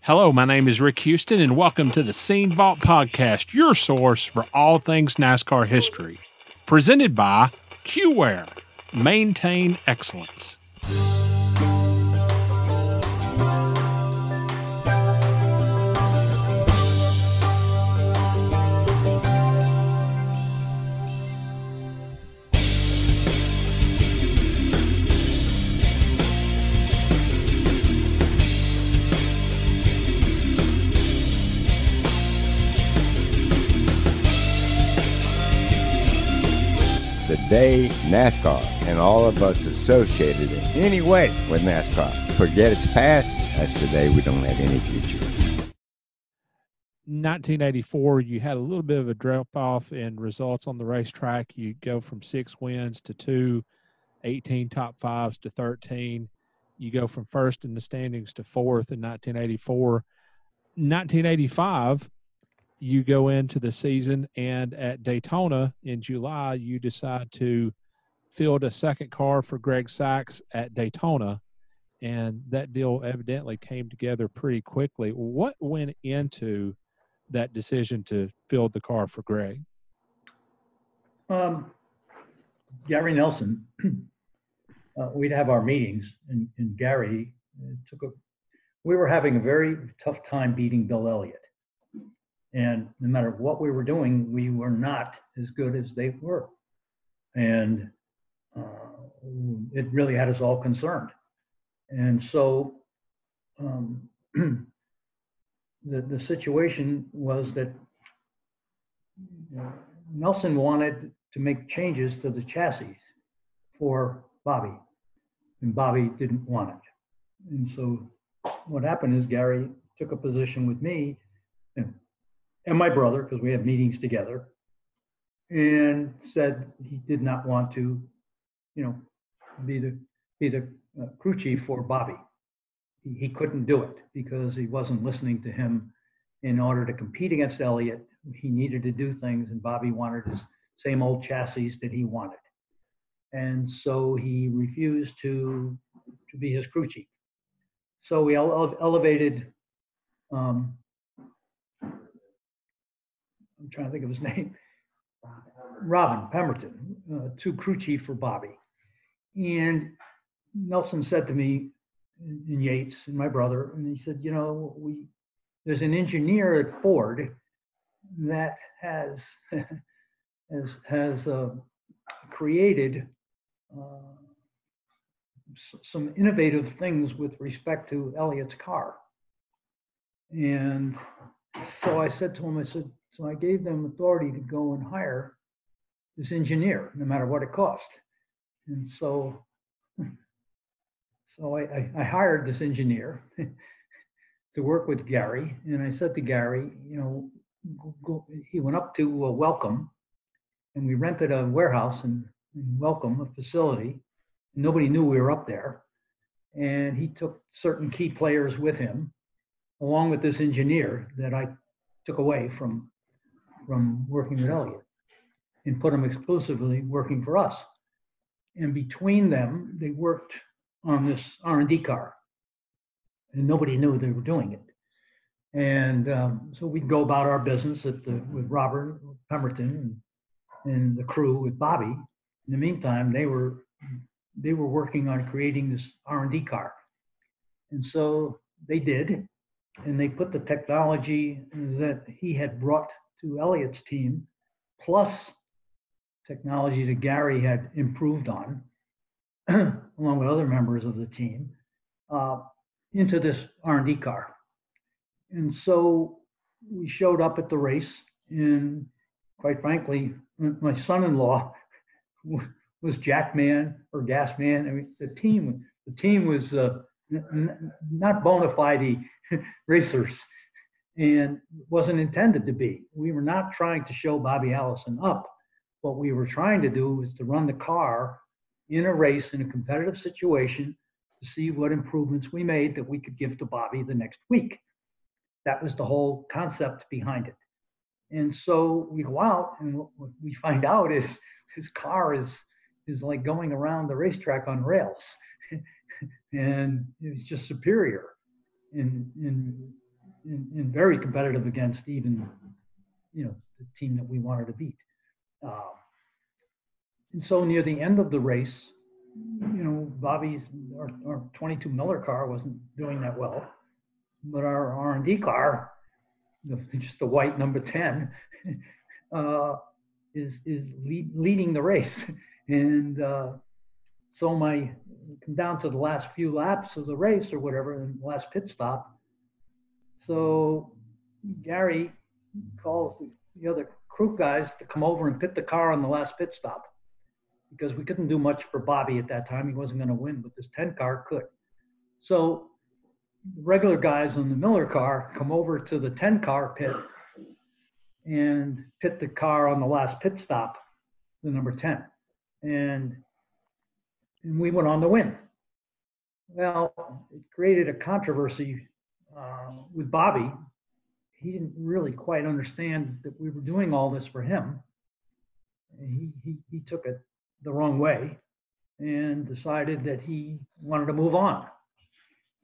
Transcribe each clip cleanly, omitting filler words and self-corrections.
Hello, my name is Rick Houston, and welcome to the Scene Vault Podcast, your source for all things NASCAR history. Presented by QWare. Maintain excellence. Today, NASCAR and all of us associated in any way with NASCAR forget its past. That's the day we don't have any future. 1984, you had a little bit of a drop-off in results on the racetrack. You go from 6 wins to 2, 18 top fives to 13. You go from first in the standings to fourth in 1984. 1985, you go into the season, and at Daytona in July, you decide to field a second car for Greg Sykes at Daytona, and that deal evidently came together pretty quickly. What went into that decision to field the car for Greg? Gary Nelson, we'd have our meetings, and Gary we were having a very tough time beating Bill Elliott. And no matter what we were doing, we were not as good as they were. And it really had us all concerned. And so the situation was that Nelson wanted to make changes to the chassis for Bobby, and Bobby didn't want it. And so what happened is Gary took a position with me and my brother, because we have meetings together, and said he did not want to, be the crew chief for Bobby. He couldn't do it because he wasn't listening to him. In order to compete against Elliott, he needed to do things, and Bobby wanted his same old chassis that he wanted. And so he refused to be his crew chief. So we elevated, I'm trying to think of his name, Robin Pemberton, to crew chief for Bobby. And Nelson said to me, and Yates and my brother, and he said, there's an engineer at Ford that has created some innovative things with respect to Elliott's car. And so I said to him, so I gave them authority to go and hire this engineer, no matter what it cost. And so I hired this engineer to work with Gary. And I said to Gary, he went up to Welcome, and we rented a warehouse in Welcome, a facility. Nobody knew we were up there. And he took certain key players with him, along with this engineer that I took away from working with Elliott, and put them exclusively working for us. And between them, they worked on this R&D car, and nobody knew they were doing it. And so we'd go about our business with Robert Pemberton and the crew with Bobby. In the meantime, they were working on creating this R&D car. And so they did, and they put the technology that he had brought to Elliott's team, plus technology that Gary had improved on, along with other members of the team, into this R&D car. And so we showed up at the race, and quite frankly, my son-in-law was jack man or gas man. I mean, the team was not bona fide racers, and wasn't intended to be. We were not trying to show Bobby Allison up. What we were trying to do was to run the car in a race, in a competitive situation, to see what improvements we made that we could give to Bobby the next week. That was the whole concept behind it. And so we go out, and what we find out is his car is like going around the racetrack on rails. And it's just superior. And and very competitive against even, the team that we wanted to beat. And so near the end of the race, Bobby's, our 22 Miller car wasn't doing that well, but our R&D car, just the white number 10, is leading the race. And so come down to the last few laps of the race or whatever, and the last pit stop. So Gary calls the other crew guys to come over and pit the car on the last pit stop, because we couldn't do much for Bobby at that time. He wasn't going to win, but this 10 car could. So the regular guys on the Miller car come over to the 10 car pit and pit the car on the last pit stop, the number 10. And we went on to win. Well, it created a controversy with Bobby. He didn't really quite understand that we were doing all this for him. He took it the wrong way and decided that he wanted to move on.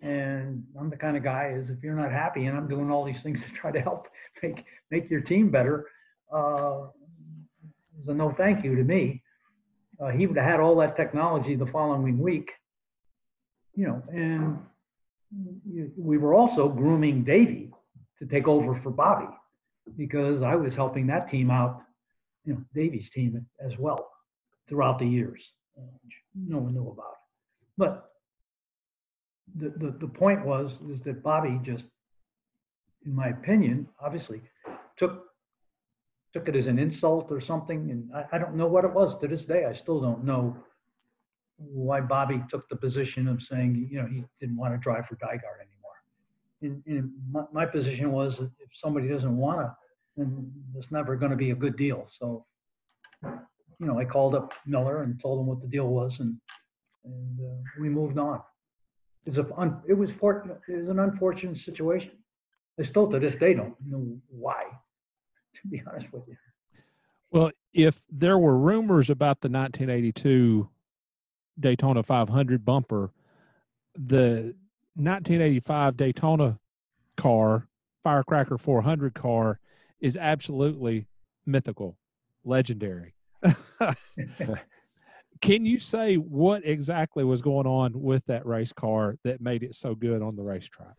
And I'm the kind of guy is, if you're not happy and I'm doing all these things to try to help make your team better, it's a no thank you to me. He would have had all that technology the following week, and we were also grooming Davey to take over for Bobby, because I was helping that team out, Davey's team as well throughout the years. No one knew about it. But the point is that Bobby just, in my opinion, obviously took it as an insult or something. And I don't know what it was. To this day, I still don't know why Bobby took the position of saying, he didn't want to drive for Diegard anymore. And my position was, if somebody doesn't want to, then it's never going to be a good deal. So, I called up Miller and told him what the deal was, and we moved on. It was an unfortunate situation. I still to this day don't know why, to be honest with you. Well, if there were rumors about the 1982 Daytona 500 bumper, the 1985 Daytona car, Firecracker 400 car, is absolutely mythical, legendary. Can you say what exactly was going on with that race car that made it so good on the racetrack?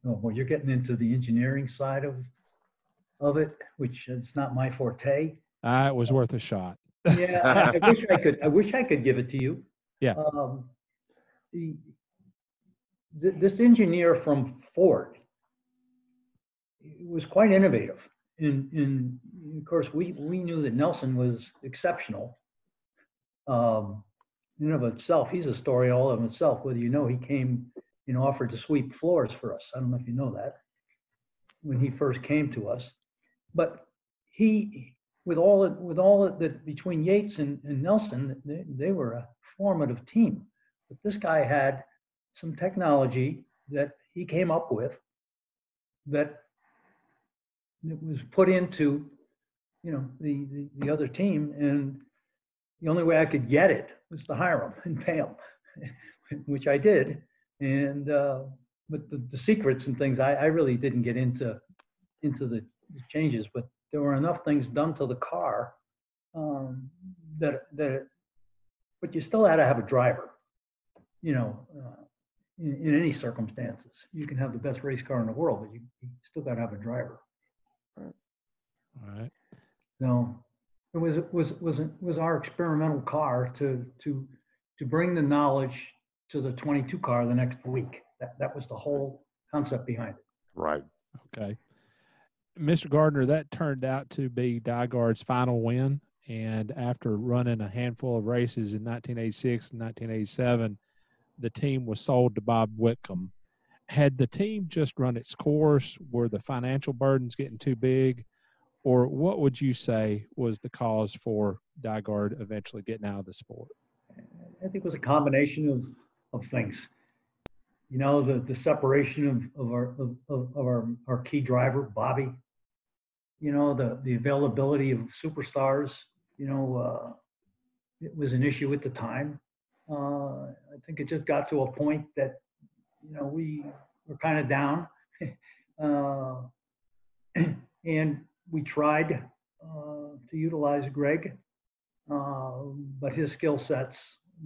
Oh, well, you're getting into the engineering side of it, which is not my forte. It was worth a shot. Yeah, I wish I could give it to you. Yeah. This engineer from Ford was quite innovative. And of course, we knew that Nelson was exceptional. In and of itself, he's a story all of himself. Whether he came, offered to sweep floors for us. I don't know if you know that, when he first came to us. But he, with all that between Yates and Nelson, they were a formative team. But this guy had some technology that he came up with that it was put into, the other team, and the only way I could get it was to hire him and pay him, which I did. And but the secrets and things, I really didn't get into the changes, but there were enough things done to the car but you still had to have a driver, in any circumstances. You can have the best race car in the world, but you still got to have a driver. All right. So it was our experimental car to bring the knowledge to the 22 car the next week. That was the whole concept behind it. Right. Okay. Mr. Gardner, that turned out to be Diegard's final win. And after running a handful of races in 1986 and 1987, the team was sold to Bob Whitcomb. Had the team just run its course? Were the financial burdens getting too big? Or what would you say was the cause for Diegard eventually getting out of the sport? I think it was a combination of things. The separation of our key driver, Bobby. The availability of superstars. It was an issue at the time. I think it just got to a point that, we were kind of down. uh, and we tried to utilize Greg, but his skill sets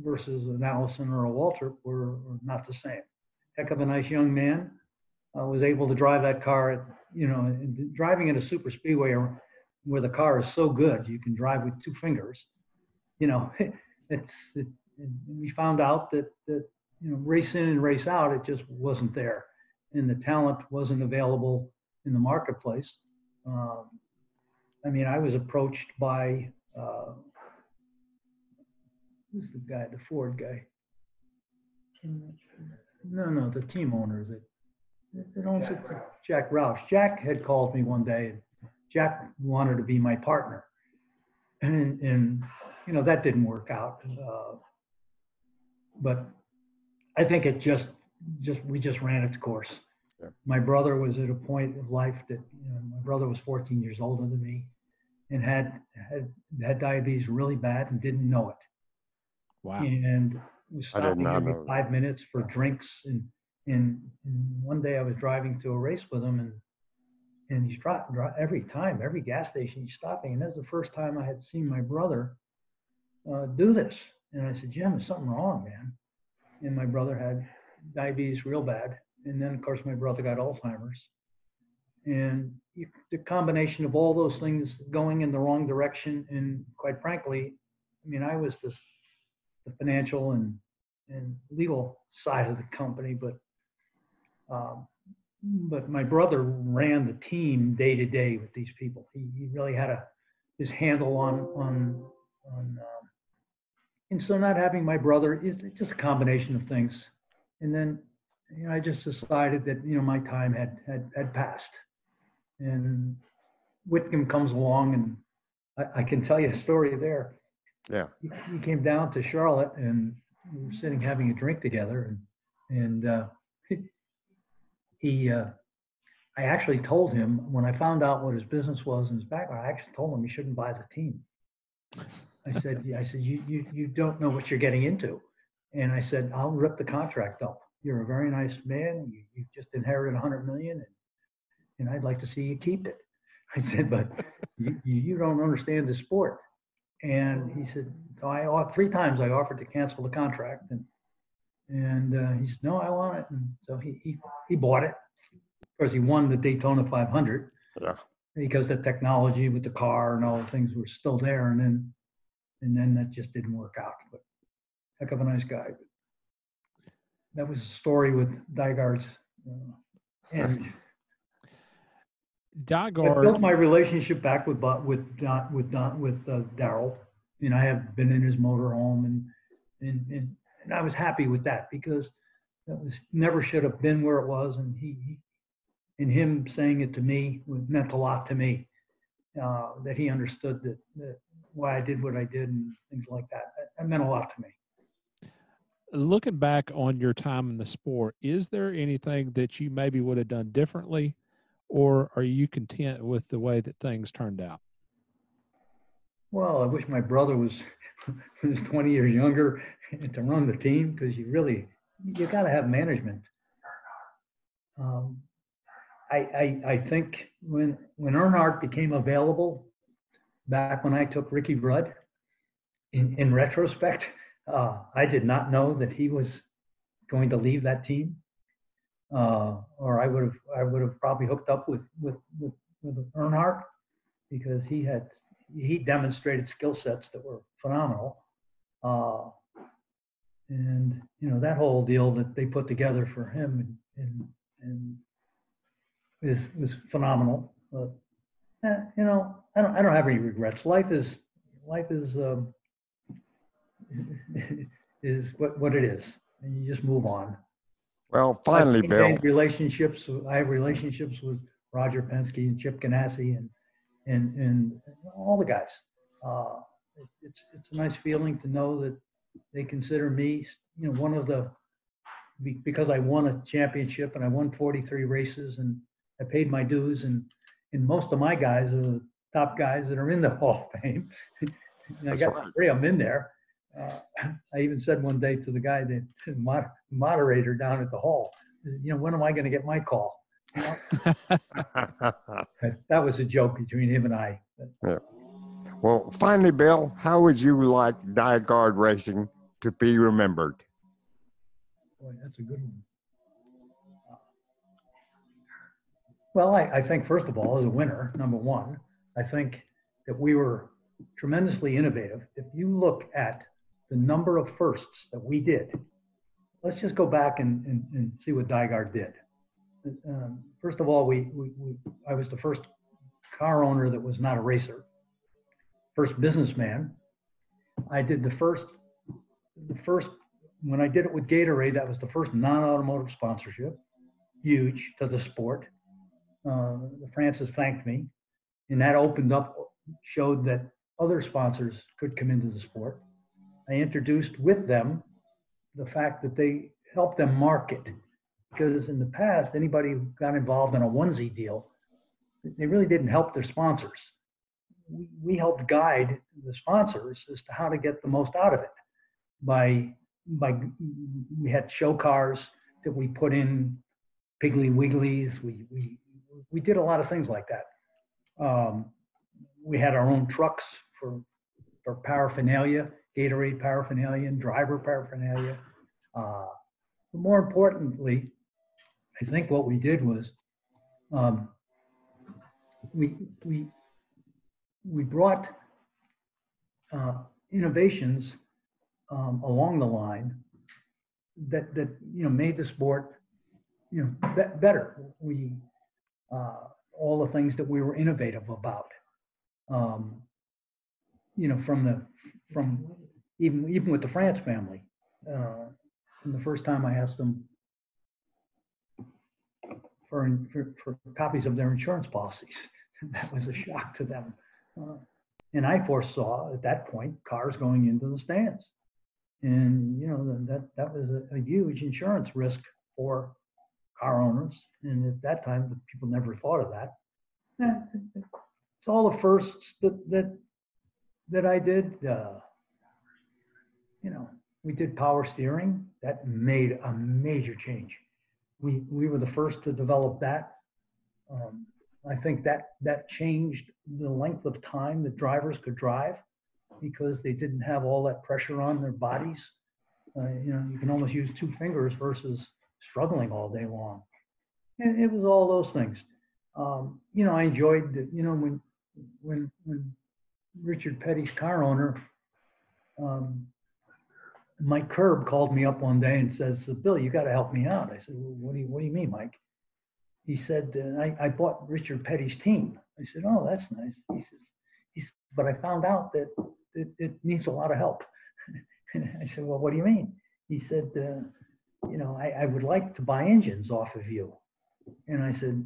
versus an Allison or a Waltrip were not the same. Heck of a nice young man. Was able to drive that car, driving in a super speedway where the car is so good, you can drive with 2 fingers. We found out that race in and race out, it just wasn't there. And the talent wasn't available in the marketplace. I was approached by, who's the guy, the Ford guy? No, the team owner that owns it, Jack Roush. Jack had called me one day. Jack wanted to be my partner. And that didn't work out. But I think it we just ran its course. Yeah. My brother was at a point of life that, my brother was 14 years older than me and had diabetes really bad and didn't know it. Wow. And we stopped every 5 minutes for drinks. And one day I was driving to a race with him, and he's every gas station he's stopping. And that's the first time I had seen my brother do this. And I said, Jim, there's something wrong, man. And my brother had diabetes real bad. And then, of course, my brother got Alzheimer's. And the combination of all those things going in the wrong direction, and quite frankly, I was the financial and legal side of the company, but my brother ran the team day to day with these people. He really had his handle on and so not having my brother is just a combination of things. And then, I just decided that, my time had passed. And Whitcomb comes along, and I can tell you a story there. Yeah. He came down to Charlotte, and we were sitting having a drink together, and I actually told him, when I found out what his business was and his background, I actually told him he shouldn't buy the team. I said, you don't know what you're getting into. And I said, I'll rip the contract up. You're a very nice man. You just inherited $100 million, and I'd like to see you keep it. I said, but you don't understand the sport. And he said, 3 times I offered to cancel the contract, and he said, no, I want it. And so he bought it. Of course, he won the Daytona 500. Yeah. Because the technology with the car and all the things were still there, and then that just didn't work out. But heck of a nice guy. That was a story with Diegard's and Diegard. I built my relationship back with Darrell. I have been in his motorhome, and I was happy with that, because that never should have been where it was, and him saying it to me meant a lot to me. That he understood that why I did what I did and things like that. That meant a lot to me. Looking back on your time in the sport, is there anything that you maybe would have done differently, or are you content with the way that things turned out? Well, I wish my brother was 20 years younger to run the team, because you got to have management. I think when Earnhardt became available, back when I took Ricky Rudd, in retrospect, I did not know that he was going to leave that team, or I would have probably hooked up with Earnhardt, because he demonstrated skill sets that were phenomenal, and that whole deal that they put together for him and was phenomenal. But I don't have any regrets. Life is is what it is, and you just move on. Well, finally, Bill. I have relationships with Roger Penske and Chip Ganassi and all the guys. It's a nice feeling to know that they consider me, one of the, because I won a championship and I won 43 races and I paid my dues, and most of my guys are the top guys that are in the Hall of Fame. I got 3 of them in there. I even said one day to the guy, the moderator down at the hall, when am I going to get my call? You know? That was a joke between him and I. Yeah. Well, finally, Bill, how would you like DiGard Racing to be remembered? Boy, that's a good one. Well, I think, first of all, as a winner, number one, I think that we were tremendously innovative. If you look at the number of firsts that we did, let's just go back and see what Diegard did. First of all, I was the first car owner that was not a racer, first businessman. I did the first, when I did it with Gatorade, that was the first non-automotive sponsorship, huge to the sport. Francis thanked me, and that opened up, showed that other sponsors could come into the sport. I introduced with them the fact that they helped them market, because in the past, anybody who got involved in a onesie deal, they really didn't help their sponsors. We helped guide the sponsors as to how to get the most out of it. We had show cars that we put in Piggly Wigglies. We did a lot of things like that. We had our own trucks for paraphernalia, Gatorade paraphernalia and driver paraphernalia. But more importantly, I think what we did was we brought innovations along the line that made the sport better. All the things that we were innovative about. From even with the France family. From the first time I asked them for copies of their insurance policies, that was a shock to them. And I foresaw at that point cars going into the stands, and that was a huge insurance risk for car owners. And at that time, the people never thought of that. It's all the firsts that I did. We did power steering. That made a major change. We were the first to develop that. I think that changed the length of time that drivers could drive, because they didn't have all that pressure on their bodies. You can almost use two fingers versus struggling all day long. And it was all those things. I enjoyed when Richard Petty's car owner, Mike Curb, called me up one day and says, "Bill, you got to help me out." I said, "Well, what do you mean, Mike?" He said, I bought Richard Petty's team. I said, "Oh, that's nice." He says, "But I found out that it needs a lot of help." I said, "Well, what do you mean?" He said, I would like to buy engines off of you." And I said,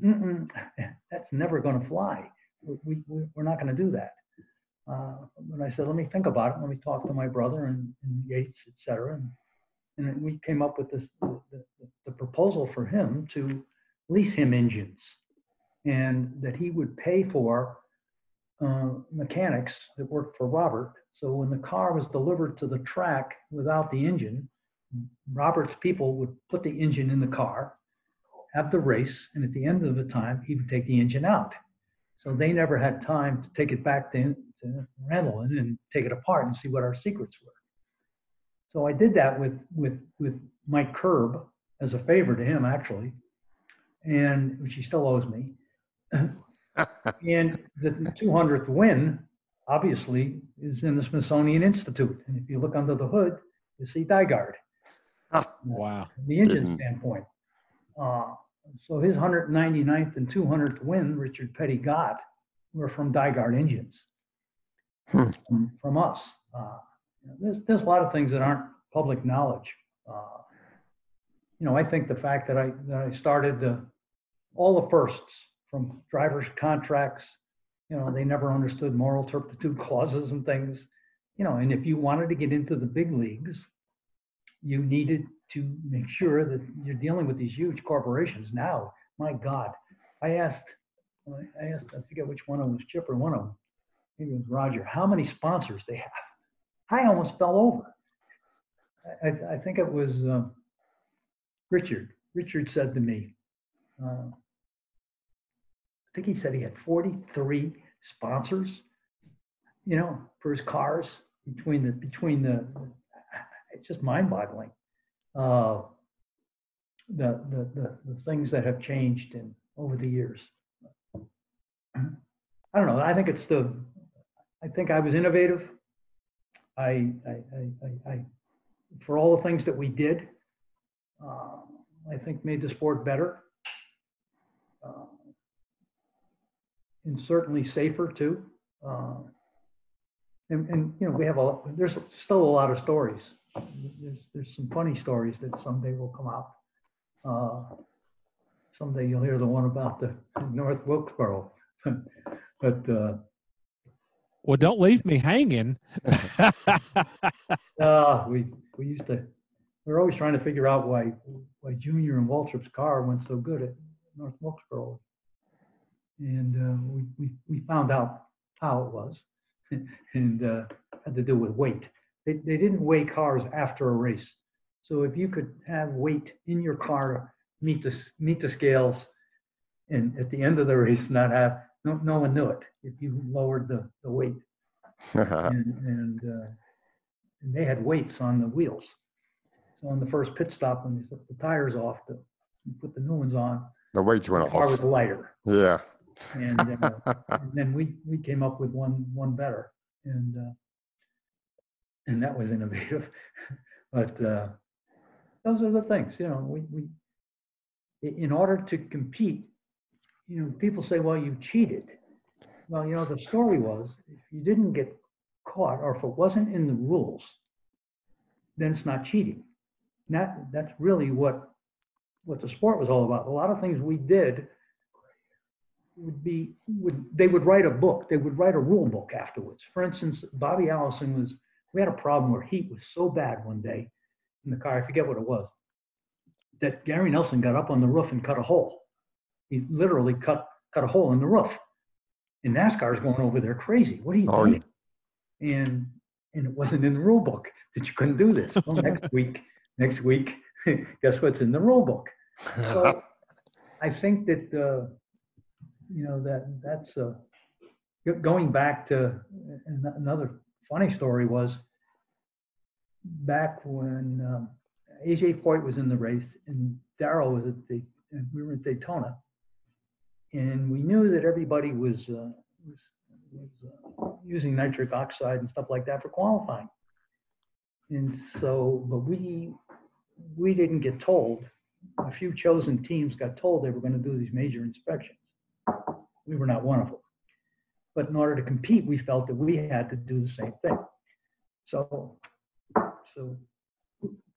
"That's never going to fly. We're not going to do that." But I said, "Let me think about it. Let me talk to my brother and Yates, et cetera." And we came up with the proposal for him to lease him engines, and that he would pay for mechanics that worked for Robert. So when the car was delivered to the track without the engine, Robert's people would put the engine in the car, have the race, and at the end of the time, he would take the engine out. So they never had time to take it back to Randall and take it apart and see what our secrets were. So I did that with Mike Curb as a favor to him, actually, and which he still owes me. And the 200th win, obviously, is in the Smithsonian Institute. And if you look under the hood, you see Diegard. Wow. From the engine standpoint. So his 199th and 200th win Richard Petty got were from Diegard engines, from us. There's a lot of things that aren't public knowledge. I think the fact that I started all the firsts, from drivers' contracts, they never understood moral turpitude clauses and things, and if you wanted to get into the big leagues, you needed to make sure that you're dealing with these huge corporations. Now, my God, I asked, I forget which one of them was Chip or one of them, maybe it was Roger, how many sponsors they have. I almost fell over. I think it was Richard. Richard said to me, think he said he had 43 sponsors, you know, for his cars between the it's just mind-boggling. The things that have changed over the years. I don't know. I think I was innovative. I for all the things that we did, I think made the sport better. And certainly safer too. And you know, there's still a lot of stories. There's some funny stories that someday will come out. Someday you'll hear the one about the North Wilkesboro. But well, don't leave me hanging. we used to. We were always trying to figure out why Junior and Waltrip's car went so good at North Wilkesboro, and we found out how it was, and had to do with weight. They didn't weigh cars after a race, so if you could have weight in your car meet the scales, and at the end of the race not have no one knew it if you lowered the weight, and they had weights on the wheels. So on the first pit stop, when they took the tires off, you put the new ones on. The weights went off. The car was lighter. Yeah. And then we came up with one better, and that was innovative. But those are the things, you know. We in order to compete, you know, people say, well, you cheated. Well, you know, the story was, if you didn't get caught, or if it wasn't in the rules, then it's not cheating. That's really what the sport was all about. A lot of things we did they would write a book. They would write a rule book afterwards. For instance, Bobby Allison we had a problem where heat was so bad one day in the car, I forget what it was, that Gary Nelson got up on the roof and cut a hole. He literally cut a hole in the roof. And NASCAR is going over there crazy. What are you doing? Yeah. And it wasn't in the rule book that you couldn't do this. Well, next week, guess what's in the rule book? So I think that you know, that's going back to another funny story was back when AJ Foyt was in the race and Darrell was we were at Daytona, and we knew that everybody was using nitric oxide and stuff like that for qualifying. And so, but we didn't get told. A few chosen teams got told they were going to do these major inspections. We were not one of them. But in order to compete, we felt that we had to do the same thing. So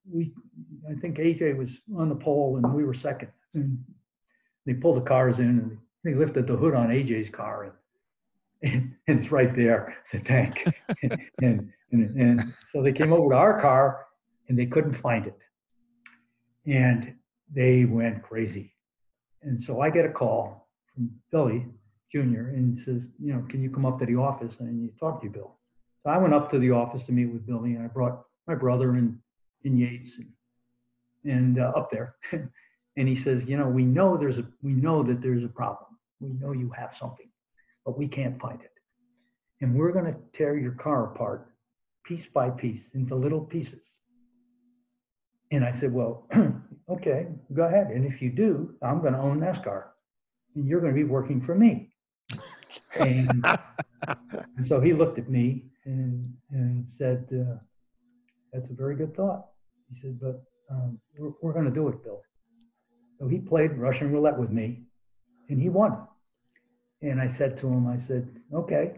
I think AJ was on the pole and we were second. And they pulled the cars in and they lifted the hood on AJ's car and it's right there, the tank. and so they came over to our car and they couldn't find it. And they went crazy. And so I get a call from Billy Jr. and says, you know, can you come up to the office and you talk to you, Bill? So I went up to the office to meet with Billy, and I brought my brother and Yates and up there. And he says, you know, we know that there's a problem. We know you have something, but we can't find it. And we're going to tear your car apart piece by piece into little pieces. And I said, well, okay, go ahead. And if you do, I'm going to own NASCAR and you're going to be working for me. And so he looked at me and said, that's a very good thought. He said, but we're going to do it, Bill. So he played Russian roulette with me and he won. And I said to him, I said, okay,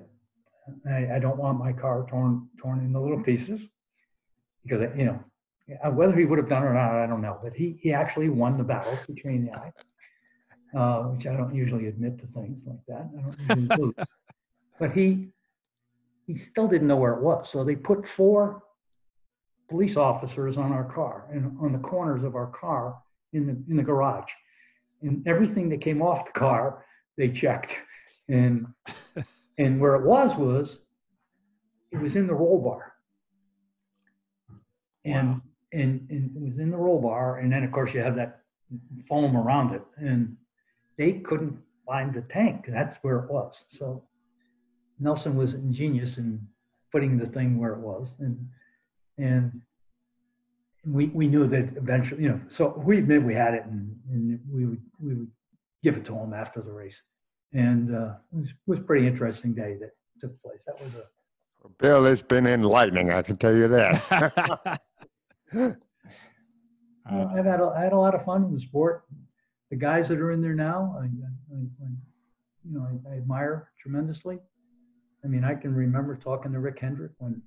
I don't want my car torn into little pieces, because, you know, whether he would have done it or not, I don't know. But he actually won the battle between the eye, which I don't usually admit to things like that. I don't usually lose. But he still didn't know where it was. So they put 4 police officers on our car and on the corners of our car in the garage. And everything that came off the car, they checked. And where it was it was in the roll bar. And it was in the roll bar, and then of course you have that foam around it, and they couldn't find the tank. That's where it was. So Nelson was ingenious in putting the thing where it was, and we knew that eventually, you know. So we admit we had it, and we would give it to him after the race, and it was a pretty interesting day that took place. That was a Bill, it's been enlightening, I can tell you that. I had a lot of fun in the sport. The guys that are in there now, I admire tremendously. I mean, I can remember talking to Rick Hendrick when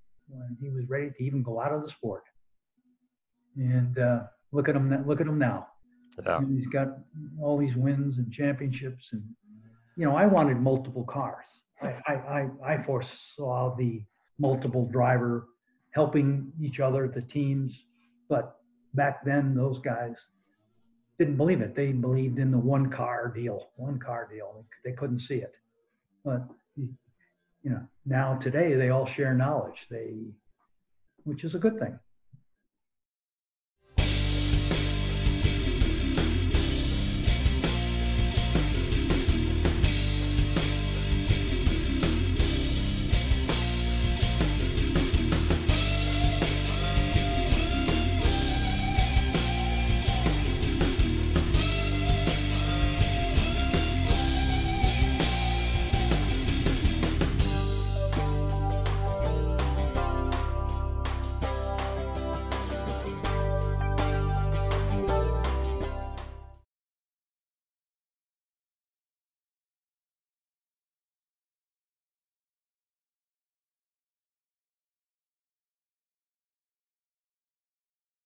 he was ready to even go out of the sport. And look at him now. Yeah. And he's got all these wins and championships, and you know, I wanted multiple cars. I foresaw the multiple driver helping each other, the teams, but back then those guys didn't believe it. They believed in the one car deal. They couldn't see it. But you know, now today they all share knowledge. Which is a good thing.